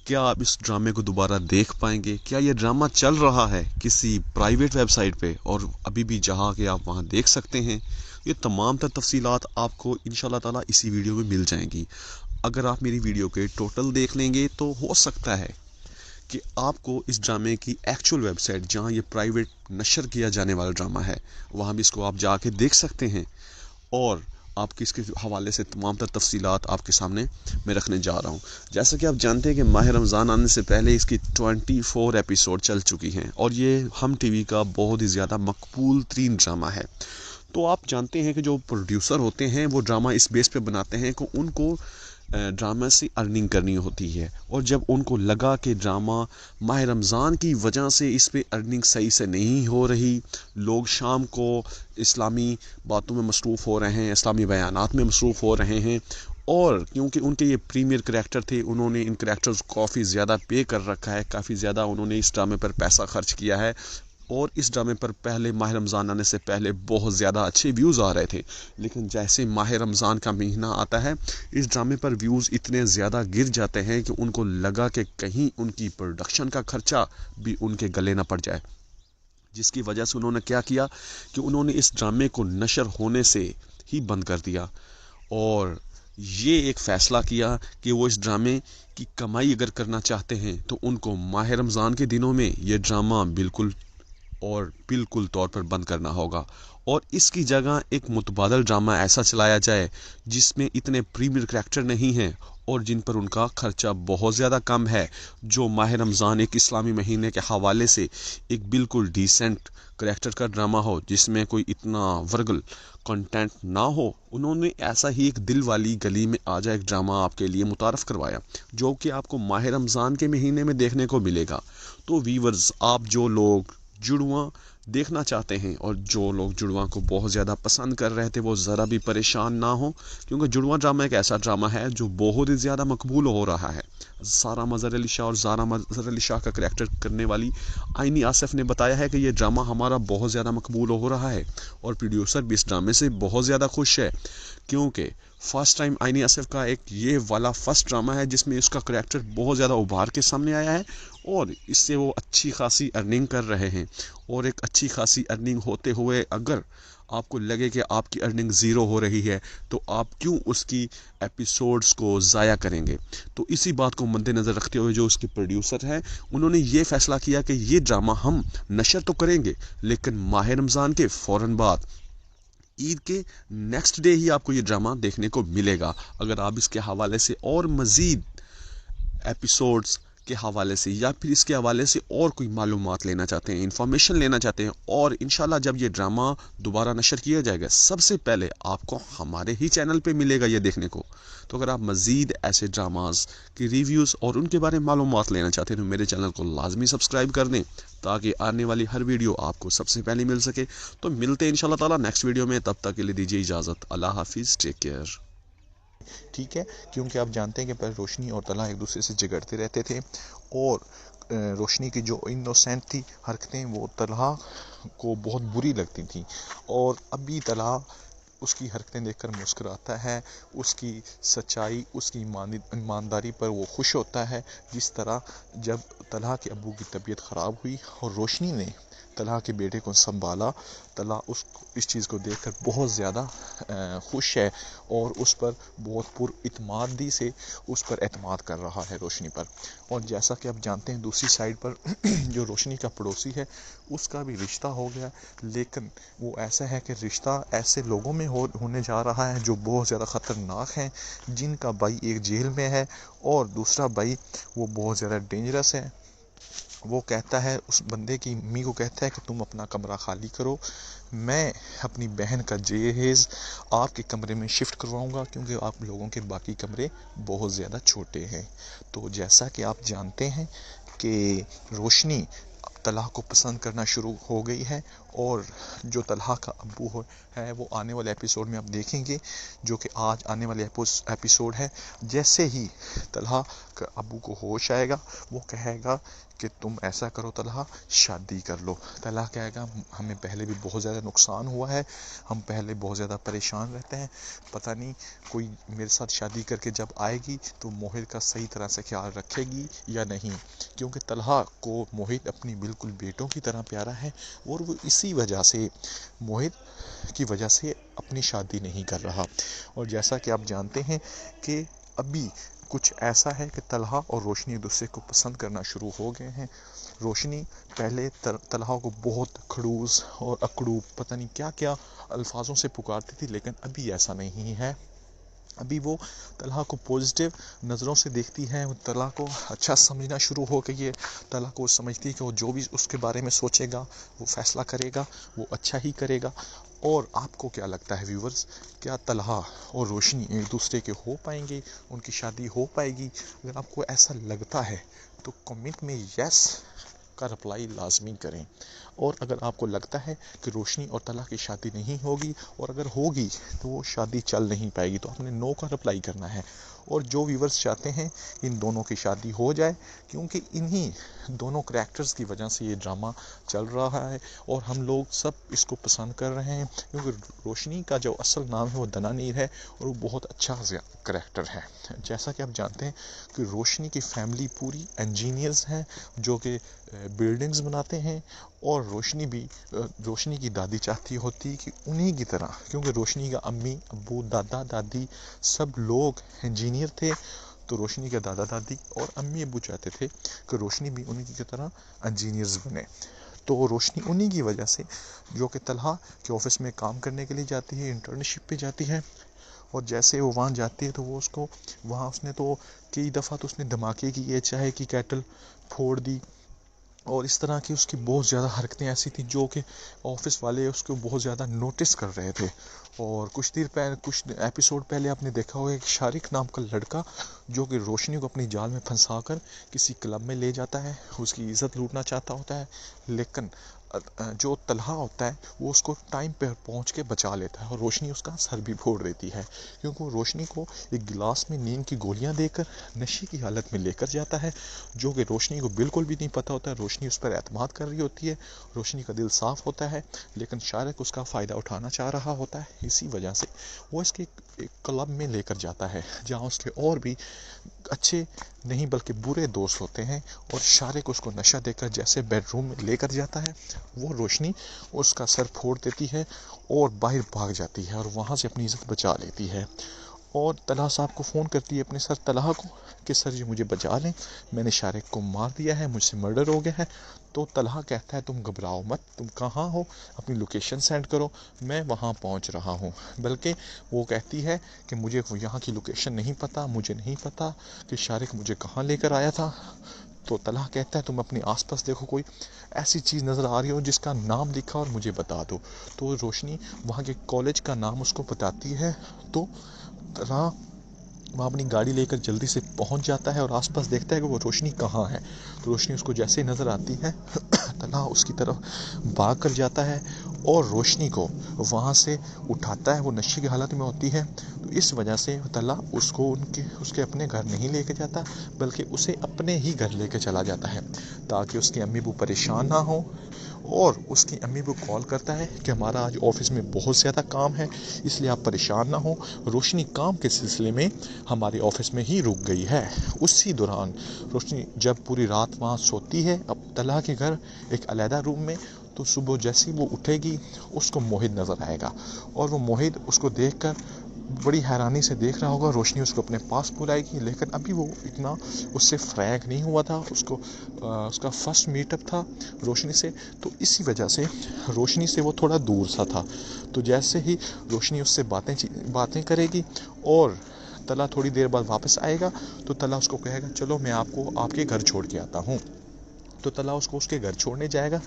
क्या आप इस ड्रामे को दोबारा देख पाएंगे, क्या ये ड्रामा चल रहा है किसी प्राइवेट वेबसाइट पे और अभी भी जहाँ के आप वहाँ देख सकते हैं, ये तमाम तर तफसीलात आपको इंशाल्लाह ताला इसी वीडियो में मिल जाएंगी। अगर आप मेरी वीडियो के टोटल देख लेंगे तो हो सकता है कि आपको इस ड्रामे की एक्चुअल वेबसाइट जहाँ ये प्राइवेट नशर किया जाने वाला ड्रामा है वहाँ भी इसको आप जाके देख सकते हैं, और आपकी इसके हवाले से तमाम तर तफसीलात आपके सामने मैं रखने जा रहा हूँ। जैसा कि आप जानते हैं कि माह रमज़ान आने से पहले इसकी 24 एपिसोड चल चुकी हैं और ये हम टीवी का बहुत ही ज़्यादा मकबूल तरीन ड्रामा है। तो आप जानते हैं कि जो प्रोड्यूसर होते हैं वो ड्रामा इस बेस पे बनाते हैं कि उनको ड्रामा से अर्निंग करनी होती है, और जब उनको लगा कि ड्रामा माह रमज़ान की वजह से इस पे अर्निंग सही से नहीं हो रही, लोग शाम को इस्लामी बातों में मसरूफ़ हो रहे हैं, इस्लामी बयानात में मसरूफ़ हो रहे हैं, और क्योंकि उनके ये प्रीमियर करैक्टर थे, उन्होंने इन करैक्टर्स को काफ़ी ज़्यादा पे कर रखा है, काफ़ी ज़्यादा उन्होंने इस ड्रामे पर पैसा खर्च किया है, और इस ड्रामे पर पहले माह रमज़ान आने से पहले बहुत ज़्यादा अच्छे व्यूज़ आ रहे थे, लेकिन जैसे माह रमज़ान का महीना आता है इस ड्रामे पर व्यूज़ इतने ज़्यादा गिर जाते हैं कि उनको लगा कि कहीं उनकी प्रोडक्शन का खर्चा भी उनके गले ना पड़ जाए, जिसकी वजह से उन्होंने क्या किया कि उन्होंने इस ड्रामे को नशर होने से ही बंद कर दिया, और ये एक फ़ैसला किया कि वो इस ड्रामे की कमाई अगर करना चाहते हैं तो उनको माह रमज़ान के दिनों में ये ड्रामा बिल्कुल तौर पर बंद करना होगा, और इसकी जगह एक मुतबादल ड्रामा ऐसा चलाया जाए जिसमें इतने प्रीमियर करैक्टर नहीं हैं और जिन पर उनका खर्चा बहुत ज़्यादा कम है, जो माह रमज़ान एक इस्लामी महीने के हवाले से एक बिल्कुल डिसेंट करैक्टर का ड्रामा हो, जिसमें कोई इतना वर्गल कंटेंट ना हो। उन्होंने ऐसा ही एक दिल वाली गली में आ जाए एक ड्रामा आपके लिए मुतारफ़ करवाया, जो कि आपको माह रमज़ान के महीने में देखने को मिलेगा। तो वीवर्स, आप जो लोग जुड़वा देखना चाहते हैं और जो लोग जुड़वा को बहुत ज़्यादा पसंद कर रहे थे वो ज़रा भी परेशान ना हो, क्योंकि जुड़वा ड्रामा एक ऐसा ड्रामा है जो बहुत ही ज़्यादा मकबूल हो रहा है। सारा मज़हर अली शाह और ज़ारा मज़हर अली शाह का करैक्टर करने वाली आइनी आसिफ ने बताया है कि ये ड्रामा हमारा बहुत ज़्यादा मकबूल हो रहा है और प्रोड्यूसर भी इस ड्रामे से बहुत ज़्यादा खुश है, क्योंकि फ़र्स्ट टाइम आइनी आसिफ का एक ये वाला फर्स्ट ड्रामा है जिसमें उसका करैक्टर बहुत ज़्यादा उभार के सामने आया है और इससे वो अच्छी खासी अर्निंग कर रहे हैं। और एक अच्छी खासी अर्निंग होते हुए अगर आपको लगे कि आपकी अर्निंग ज़ीरो हो रही है तो आप क्यों उसकी एपिसोड्स को ज़ाया करेंगे। तो इसी बात को मद्देनज़र रखते हुए जो उसके प्रोड्यूसर हैं उन्होंने ये फ़ैसला किया कि ये ड्रामा हम नशर तो करेंगे लेकिन माह रमज़ान के फ़ौरन बाद ईद के नेक्स्ट डे ही आपको ये ड्रामा देखने को मिलेगा। अगर आप इसके हवाले से और मज़ीद एपिसोड्स के हवाले से या फिर इसके हवाले से और कोई मालूमात लेना चाहते हैं, इंफॉर्मेशन लेना चाहते हैं और इंशाल्लाह जब ये ड्रामा दोबारा नशर किया जाएगा सबसे पहले आपको हमारे ही चैनल पे मिलेगा ये देखने को। तो अगर आप मज़ीद ऐसे ड्रामाज की रिव्यूज़ और उनके बारे में मालूमात लेना चाहते हैं तो मेरे चैनल को लाजमी सब्सक्राइब कर दें ताकि आने वाली हर वीडियो आपको सबसे पहले मिल सके। तो मिलते हैं इंशाल्लाह ताला नेक्स्ट वीडियो में, तब तक के लिए दीजिए इजाज़त। अल्लाह हाफिज़, टेक केयर। ठीक है, क्योंकि आप जानते हैं कि पहले रोशनी और तलहा एक दूसरे से झगड़ते रहते थे और रोशनी की जो इनोसेंट थी हरकतें वो तलहा को बहुत बुरी लगती थी और अभी तलहा उसकी हरकतें देखकर मुस्कुराता है, उसकी सच्चाई, उसकी ईमानदारी पर वो खुश होता है। जिस तरह जब तलहा के अब्बू की तबीयत ख़राब हुई और रोशनी ने तलहा के बेटे को संभाला, तलहा इस चीज़ को देखकर बहुत ज़्यादा खुश है और उस पर बहुत पुरइत्मादी से उस पर एतमाद कर रहा है रोशनी पर। और जैसा कि आप जानते हैं दूसरी साइड पर जो रोशनी का पड़ोसी है उसका भी रिश्ता हो गया, लेकिन वो ऐसा है कि रिश्ता ऐसे लोगों में होने जा रहा है जो बहुत ज़्यादा ख़तरनाक हैं, जिनका भाई एक जेल में है और दूसरा भाई वो बहुत ज़्यादा डेंजरस है। वो कहता है, उस बंदे की अम्मी को कहता है कि तुम अपना कमरा खाली करो, मैं अपनी बहन का जहेज़ आपके कमरे में शिफ्ट करवाऊंगा क्योंकि आप लोगों के बाकी कमरे बहुत ज़्यादा छोटे हैं। तो जैसा कि आप जानते हैं कि रोशनी तलहा को पसंद करना शुरू हो गई है और जो तलहा का अब्बू है वो आने वाले एपिसोड में आप देखेंगे, जो कि आज आने वाले एपिसोड है। जैसे ही तलहा का अब्बू को होश आएगा वो कहेगा कि तुम ऐसा करो तलहा, शादी कर लो। तलहा कहेगा हमें पहले भी बहुत ज़्यादा नुकसान हुआ है, हम पहले बहुत ज़्यादा परेशान रहते हैं, पता नहीं कोई मेरे साथ शादी करके जब आएगी तो मोहित का सही तरह से ख्याल रखेगी या नहीं, क्योंकि तलहा को मोहित अपनी बिल्कुल बेटों की तरह प्यारा है और वो इसी वजह से मोहित की वजह से अपनी शादी नहीं कर रहा। और जैसा कि आप जानते हैं कि अभी कुछ ऐसा है कि तलहा और रोशनी एक दूसरे को पसंद करना शुरू हो गए हैं। रोशनी पहले तलहा को बहुत खड़ूस और अकड़ू पता नहीं क्या क्या अल्फाजों से पुकारती थी, लेकिन अभी ऐसा नहीं है। अभी वो तलहा को पॉजिटिव नज़रों से देखती है, वो तलहा को अच्छा समझना शुरू हो गई है। तलहा को समझती है कि वो जो भी उसके बारे में सोचेगा वो फैसला करेगा वो अच्छा ही करेगा। और आपको क्या लगता है व्यूवर्स, क्या तलहा और रोशनी एक दूसरे के हो पाएंगे, उनकी शादी हो पाएगी? अगर आपको ऐसा लगता है तो कमेंट में यस का रिप्लाई लाजमी करें। और अगर आपको लगता है कि रोशनी और तलहा की शादी नहीं होगी और अगर होगी तो वो शादी चल नहीं पाएगी, तो आपने नो का रिप्लाई करना है। और जो व्यूवर्स चाहते हैं इन दोनों की शादी हो जाए, क्योंकि इन्हीं दोनों करैक्टर्स की वजह से ये ड्रामा चल रहा है और हम लोग सब इसको पसंद कर रहे हैं, क्योंकि रोशनी का जो असल नाम है वो दनानीर है और वो बहुत अच्छा करैक्टर है। जैसा कि आप जानते हैं कि रोशनी की फैमिली पूरी इंजीनियर्स हैं जो कि बिल्डिंग्स बनाते हैं और रोशनी की दादी चाहती होती कि उन्हीं की तरह, क्योंकि रोशनी का अम्मी अब्बू दादा दादी सब लोग इंजीनियर थे, तो रोशनी के दादा दादी और अम्मी अब्बू चाहते थे कि रोशनी भी उन्हीं की तरह इंजीनियर्स बने। तो रोशनी उन्हीं की वजह से जो कि तलहा के ऑफिस में काम करने के लिए जाती है, इंटर्नशिप पे जाती है, और जैसे वो वहाँ जाती है तो वो उसको वहाँ उसने तो कई दफ़ा तो उसने धमाके किए, चाय की केटल फोड़ दी और इस तरह की उसकी बहुत ज़्यादा हरकतें ऐसी थी जो कि ऑफिस वाले उसको बहुत ज़्यादा नोटिस कर रहे थे। और कुछ एपिसोड पहले आपने देखा होगा एक शारिक नाम का लड़का जो कि रोशनी को अपनी जाल में फंसाकर किसी क्लब में ले जाता है, उसकी इज़्ज़त लूटना चाहता होता है, लेकिन जो तलहा होता है वो उसको टाइम पर पहुंच के बचा लेता है और रोशनी उसका सर भी फोड़ देती है, क्योंकि वो रोशनी को एक गिलास में नींद की गोलियां देकर नशे की हालत में लेकर जाता है, जो कि रोशनी को बिल्कुल भी नहीं पता होता है। रोशनी उस पर एतमाद कर रही होती है, रोशनी का दिल साफ़ होता है, लेकिन शारिक उसका फ़ायदा उठाना चाह रहा होता है। इसी वजह से वो इसके एक क्लब में लेकर जाता है जहाँ उसके और भी अच्छे नहीं बल्कि बुरे दोस्त होते हैं, और शारिक उसको नशा देकर जैसे बेडरूम में लेकर जाता है, वो रोशनी उसका सर फोड़ देती है और बाहर भाग जाती है और वहाँ से अपनी इज़्ज़त बचा लेती है। और तलहा साहब को फ़ोन करती है अपने सर तलहा को कि सर जी मुझे बचा लें, मैंने शारिक को मार दिया है, मुझसे मर्डर हो गया है। तो तलहा कहता है तुम घबराओ मत, तुम कहाँ हो, अपनी लोकेशन सेंड करो, मैं वहाँ पहुँच रहा हूँ। बल्कि वो कहती है कि मुझे यहाँ की लोकेशन नहीं पता, मुझे नहीं पता कि शारिक मुझे कहाँ लेकर आया था। तो तलहा कहता है तुम अपने आसपास देखो, कोई ऐसी चीज़ नज़र आ रही हो जिसका नाम लिखा और मुझे बता दो। तो रोशनी वहाँ के कॉलेज का नाम उसको बताती है। तो तलहा वहाँ अपनी गाड़ी लेकर जल्दी से पहुँच जाता है और आसपास देखता है कि वो रोशनी कहाँ है। तो रोशनी उसको जैसे ही नज़र आती है तलहा उसकी तरफ भाग कर जाता है और रोशनी को वहाँ से उठाता है। वो नशे की हालत में होती है, तो इस वजह से तलहा उसको उसके अपने घर नहीं लेके जाता, बल्कि उसे अपने ही घर लेके चला जाता है ताकि उसकी अम्मी वो परेशान ना हो। और उसकी अम्मी को कॉल करता है कि हमारा आज ऑफिस में बहुत ज़्यादा काम है, इसलिए आप परेशान ना हो। रोशनी काम के सिलसिले में हमारे ऑफिस में ही रुक गई है। उसी दौरान रोशनी जब पूरी रात वहाँ सोती है अब तलहा के घर एक अलहदा रूम में, तो सुबह जैसी वो उठेगी उसको मोहित नज़र आएगा और वो मोहित उसको देखकर बड़ी हैरानी से देख रहा होगा। रोशनी उसको अपने पास बुलाएगी, लेकिन अभी वो इतना उससे फ्रैंक नहीं हुआ था, उसको उसका फर्स्ट मीटअप था रोशनी से, तो इसी वजह से रोशनी से वो थोड़ा दूर सा था। तो जैसे ही रोशनी उससे बातें करेगी और तलहा थोड़ी देर बाद वापस आएगा, तो तलहा उसको कहेगा चलो मैं आपको आपके घर छोड़ के आता हूँ। तो तलहा उसको उसके घर छोड़ने जाएगा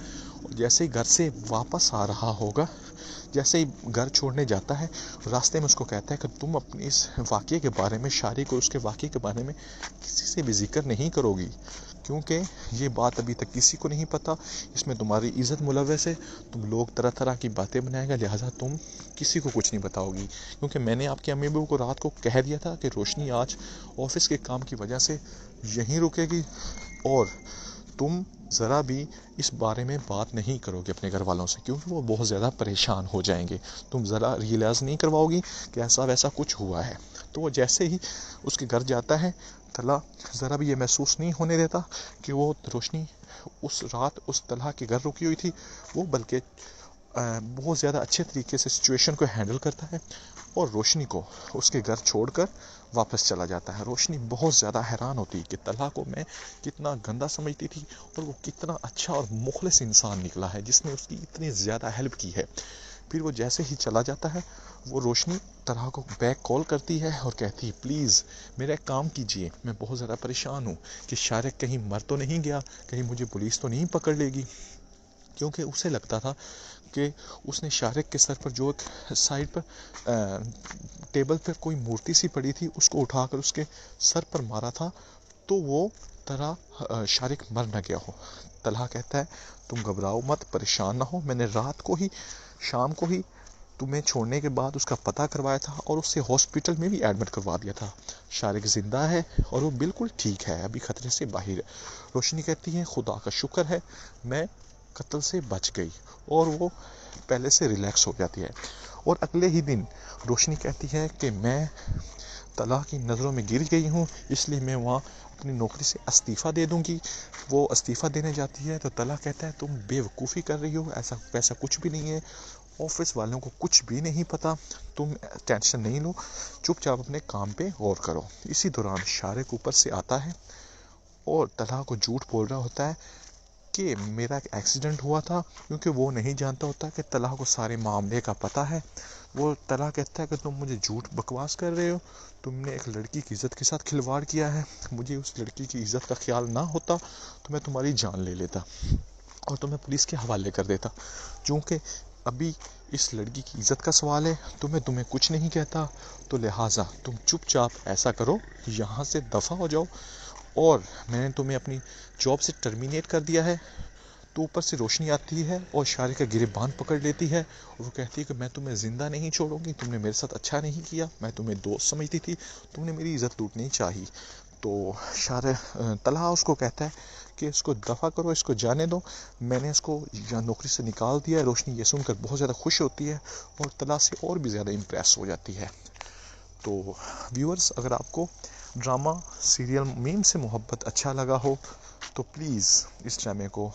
और जैसे ही घर से वापस आ रहा होगा, जैसे ही घर छोड़ने जाता है, रास्ते में उसको कहता है कि तुम अपनी इस वाक़े के बारे में, शारिक और उसके वाक़े के बारे में किसी से भी जिक्र नहीं करोगी, क्योंकि ये बात अभी तक किसी को नहीं पता, इसमें तुम्हारी इज़्ज़त मुलव्वस है, तुम लोग तरह तरह की बातें बनाएगा, लिहाजा तुम किसी को कुछ नहीं बताओगी। क्योंकि मैंने आपके अम्मी अब्बू को रात को कह दिया था कि रोशनी आज ऑफिस के काम की वजह से यहीं रुकेगी और तुम ज़रा भी इस बारे में बात नहीं करोगे अपने घर वालों से, क्योंकि वो बहुत ज़्यादा परेशान हो जाएंगे। तुम ज़रा रियलाइज़ नहीं करवाओगी कि ऐसा वैसा कुछ हुआ है। तो वो जैसे ही उसके घर जाता है, तलहा ज़रा भी ये महसूस नहीं होने देता कि वो रोशनी उस रात उस तलहा के घर रुकी हुई थी, वो बल्कि बहुत ज़्यादा अच्छे तरीके से सिचुएशन को हैंडल करता है और रोशनी को उसके घर छोड़कर वापस चला जाता है। रोशनी बहुत ज़्यादा हैरान होती है कि तलहा को मैं कितना गंदा समझती थी और वो कितना अच्छा और मुखलिस इंसान निकला है जिसने उसकी इतनी ज़्यादा हेल्प की है। फिर वो जैसे ही चला जाता है, वो रोशनी तलहा को बैक कॉल करती है और कहती है प्लीज़ मेरा एक काम कीजिए, मैं बहुत ज़्यादा परेशान हूँ कि शारिक कहीं मर तो नहीं गया, कहीं मुझे पुलिस तो नहीं पकड़ लेगी। क्योंकि उसे लगता था कि उसने शारिक के सर पर जो एक साइड पर टेबल पर कोई मूर्ति सी पड़ी थी उसको उठाकर उसके सर पर मारा था, तो वो तरह शारिक मर न गया हो। तलहा कहता है तुम घबराओ मत, परेशान ना हो, मैंने रात को ही शाम को ही तुम्हें छोड़ने के बाद उसका पता करवाया था और उससे हॉस्पिटल में भी एडमिट करवा दिया था। शारिक ज़िंदा है और वो बिल्कुल ठीक है, अभी ख़तरे से बाहर है। रोशनी कहती है खुदा का शुक्र है मैं कत्ल से बच गई, और वो पहले से रिलैक्स हो जाती है। और अगले ही दिन रोशनी कहती है कि मैं तलहा की नज़रों में गिर गई हूँ, इसलिए मैं वहाँ अपनी नौकरी से इस्तीफ़ा दे दूँगी। वो इस्तीफ़ा देने जाती है तो तलहा कहता है तुम बेवकूफ़ी कर रही हो, ऐसा वैसा कुछ भी नहीं है, ऑफिस वालों को कुछ भी नहीं पता, तुम टेंशन नहीं लो, चुपचाप अपने काम पे गौर करो। इसी दौरान शारिक ऊपर से आता है और तलहा को झूठ बोल रहा होता है कि मेरा एक एक्सीडेंट हुआ था, क्योंकि वो नहीं जानता होता कि तलहा को सारे मामले का पता है। वो तलहा कहता है कि तुम मुझे झूठ बकवास कर रहे हो, तुमने एक लड़की की इज़्ज़त के साथ खिलवाड़ किया है, मुझे उस लड़की की इज़्ज़त का ख्याल ना होता तो मैं तुम्हारी जान ले लेता और तुम्हें पुलिस के हवाले कर देता। चूँकि अभी इस लड़की की इज़्ज़त का सवाल है तो मैं तुम्हें कुछ नहीं कहता, तो लिहाजा तुम चुपचाप ऐसा करो, यहाँ से दफ़ा हो जाओ, और मैंने तुम्हें अपनी जॉब से टर्मिनेट कर दिया है, तो ऊपर से रोशनी आती है और शारे का गिरेबान पकड़ लेती है और वो कहती है कि मैं तुम्हें ज़िंदा नहीं छोड़ूंगी, तुमने मेरे साथ अच्छा नहीं किया, मैं तुम्हें दोस्त समझती थी, तुमने मेरी इज़्ज़त लूटनी चाहिए। तो शारे तलहा उसको कहता है कि इसको दफ़ा करो, इसको जाने दो, मैंने इसको नौकरी से निकाल दिया है। रोशनी ये सुनकर बहुत ज़्यादा खुश होती है और तलहा से और भी ज़्यादा इम्प्रेस हो जाती है। तो व्यूअर्स, अगर आपको ड्रामा सीरियल मीम से मोहब्बत अच्छा लगा हो तो प्लीज़ इस ड्रामे को,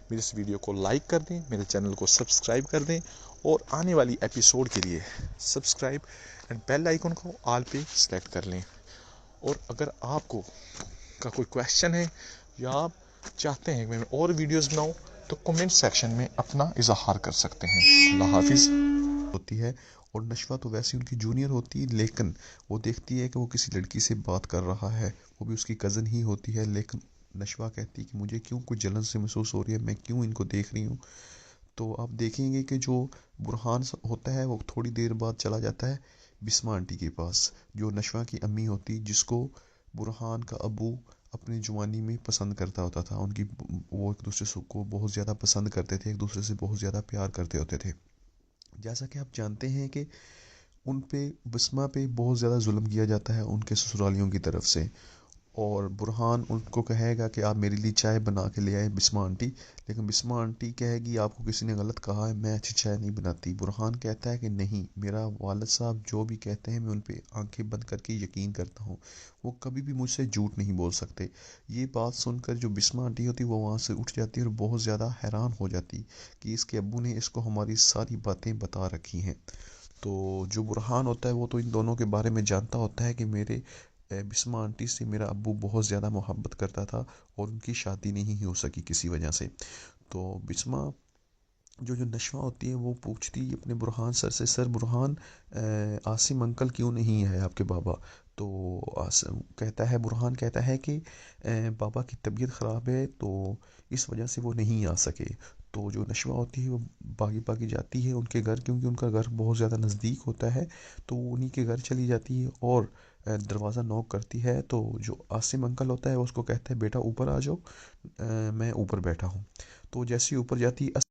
मेरे इस वीडियो को लाइक कर दें, मेरे चैनल को सब्सक्राइब कर दें और आने वाली एपिसोड के लिए सब्सक्राइब एंड बेल आइकन को ऑल पे सेलेक्ट कर लें। और अगर आपको का कोई क्वेश्चन है या आप चाहते हैं कि मैं और वीडियोस बनाऊं तो कमेंट सेक्शन में अपना इजहार कर सकते हैं। अल्लाह हाफिज़। होती है और नशवा तो वैसे उनकी जूनियर होती है, लेकिन वो देखती है कि वो किसी लड़की से बात कर रहा है, वो भी उसकी कज़न ही होती है, लेकिन नशवा कहती है कि मुझे क्यों कुछ जलन से महसूस हो रही है, मैं क्यों इनको देख रही हूँ। तो आप देखेंगे कि जो बुरहान होता है वो थोड़ी देर बाद चला जाता है बिस्मा आंटी के पास, जो नशवा की अम्मी होती, जिसको बुरहान का अबू अपनी जवानी में पसंद करता होता था। उनकी वो एक दूसरे को बहुत ज़्यादा पसंद करते थे, एक दूसरे से बहुत ज़्यादा प्यार करते होते थे। जैसा कि आप जानते हैं कि उन पे बिस्मा पे बहुत ज़्यादा जुल्म किया जाता है उनके ससुरालियों की तरफ से, और बुरहान उनको कहेगा कि आप मेरे लिए चाय बना के ले आए बिस्मा आंटी, लेकिन बिस्मा आंटी कहेगी आपको किसी ने गलत कहा है, मैं अच्छी चाय नहीं बनाती। बुरहान कहता है कि नहीं, मेरा वालिद साहब जो भी कहते हैं मैं उन पे आंखें बंद करके यकीन करता हूँ, वो कभी भी मुझसे झूठ नहीं बोल सकते। ये बात सुनकर जो बिस्मा आंटी होती वो वहाँ से उठ जाती है और बहुत ज़्यादा हैरान हो जाती कि इसके अब्बू ने इसको हमारी सारी बातें बता रखी हैं। तो जो बुरहान होता है वो तो इन दोनों के बारे में जानता होता है कि मेरे बिस्मा आंटी से मेरा अब्बू बहुत ज़्यादा मोहब्बत करता था और उनकी शादी नहीं हो सकी किसी वजह से। तो बिस्मा जो नशवा होती है वो पूछती अपने बुरहान सर से, सर बुरहान, आसिम अंकल क्यों नहीं है आपके बाबा। तो कहता है, बुरहान कहता है कि बाबा की तबीयत ख़राब है तो इस वजह से वो नहीं आ सके। तो जो नशवा होती है वो भागी भागी जाती है उनके घर, क्योंकि उनका घर बहुत ज़्यादा नज़दीक होता है, तो उन्हीं के घर चली जाती है और दरवाज़ा नॉक करती है। तो जो आसिम अंकल होता है उसको कहता है बेटा ऊपर आ जाओ, मैं ऊपर बैठा हूँ। तो जैसे ही ऊपर जाती है